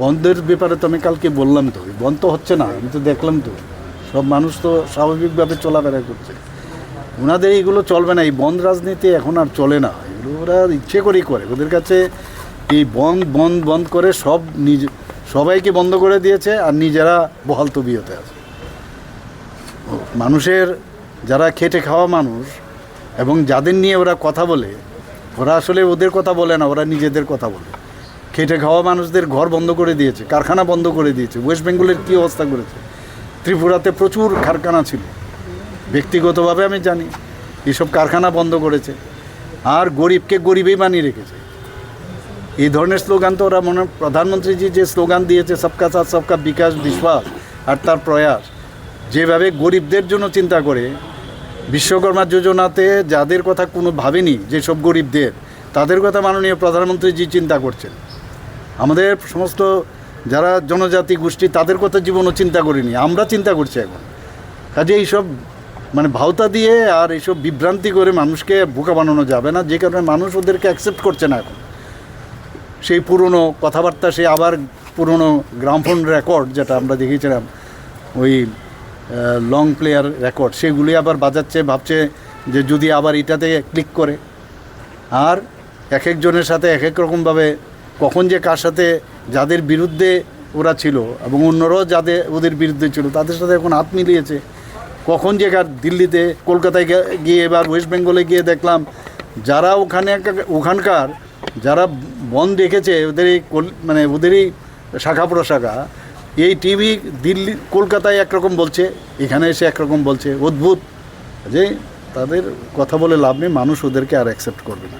বন্ধের ব্যাপারে তো আমি কালকে বললাম, তো বন্ধ তো হচ্ছে না, আমি তো দেখলাম তো সব মানুষ তো স্বাভাবিকভাবে চলাফেরা করছে। ওনাদের এইগুলো চলবে না, এই বন্ধ রাজনীতি এখন আর চলে না, এগুলো ওরা ইচ্ছে করেই করে। ওদের কাছে এই বন্ধ বন্ধ বন্ধ করে সব সবাইকে বন্ধ করে দিয়েছে, আর নিজেরা বহাল তবিয়তে আছে। মানুষের যারা খেটে খাওয়া মানুষ এবং যাদের নিয়ে ওরা কথা বলে, ওরা আসলে ওদের কথা বলে না, ওরা নিজেদের কথা বলে। খেটে খাওয়া মানুষদের ঘর বন্ধ করে দিয়েছে, কারখানা বন্ধ করে দিয়েছে। ওয়েস্ট বেঙ্গলের কী অবস্থা করেছে, ত্রিপুরাতে প্রচুর কারখানা ছিল, ব্যক্তিগতভাবে আমি জানি, এসব কারখানা বন্ধ করেছে। আর গরিবকে গরিবই বানিয়ে রেখেছে। এই ধরনের স্লোগান তো ওরা প্রধানমন্ত্রীজি যে স্লোগান দিয়েছে, সবকা সাথ সবকা বিকাশ বিশ্বাস আর তার প্রয়াস, যেভাবে গরিবদের জন্য চিন্তা করে, বিশ্বকর্মা যোজনাতে যাদের কথা কোনো ভাবেনি, যেসব গরিবদের, তাদের কথা মাননীয় প্রধানমন্ত্রীজি চিন্তা করছেন। আমাদের সমস্ত যারা জনজাতি গোষ্ঠী, তাদের কথা জীবনও চিন্তা করিনি, আমরা চিন্তা করছি এখন। কাজে এইসব ভাওতা দিয়ে আর এইসব বিভ্রান্তি করে মানুষকে বোকা বানানো যাবে না, যে কারণে মানুষ ওদেরকে অ্যাকসেপ্ট করছে না এখন। সেই পুরনো কথাবার্তা, সে আবার পুরনো গ্রামফোন রেকর্ড যেটা আমরা দেখেছিলাম, ওই লং প্লেয়ার রেকর্ড, সেগুলি আবার বাজাচ্ছে, ভাবছে যে যদি আবার এটাতে ক্লিক করে। আর এক একজনের সাথে এক এক রকমভাবে, কখন যে কার সাথে, যাদের বিরুদ্ধে ওরা ছিল এবং অন্যরাও যাদের ওদের বিরুদ্ধে ছিল, তাদের সাথে এখন হাত মিলিয়েছে। কখন যে কার দিল্লিতে, কলকাতায় গিয়ে, এবার ওয়েস্ট বেঙ্গলে গিয়ে দেখলাম, যারা ওখানকার যারা বন্ধ রেখেছে, ওদেরই ওদেরই শাখা প্রশাখা, এই টিভি দিল্লি কলকাতায় একরকম বলছে, এখানে এসে একরকম বলছে। অদ্ভুত, যে তাদের কথা বলে লাভ নেই, মানুষ ওদেরকে আর অ্যাকসেপ্ট করবে না।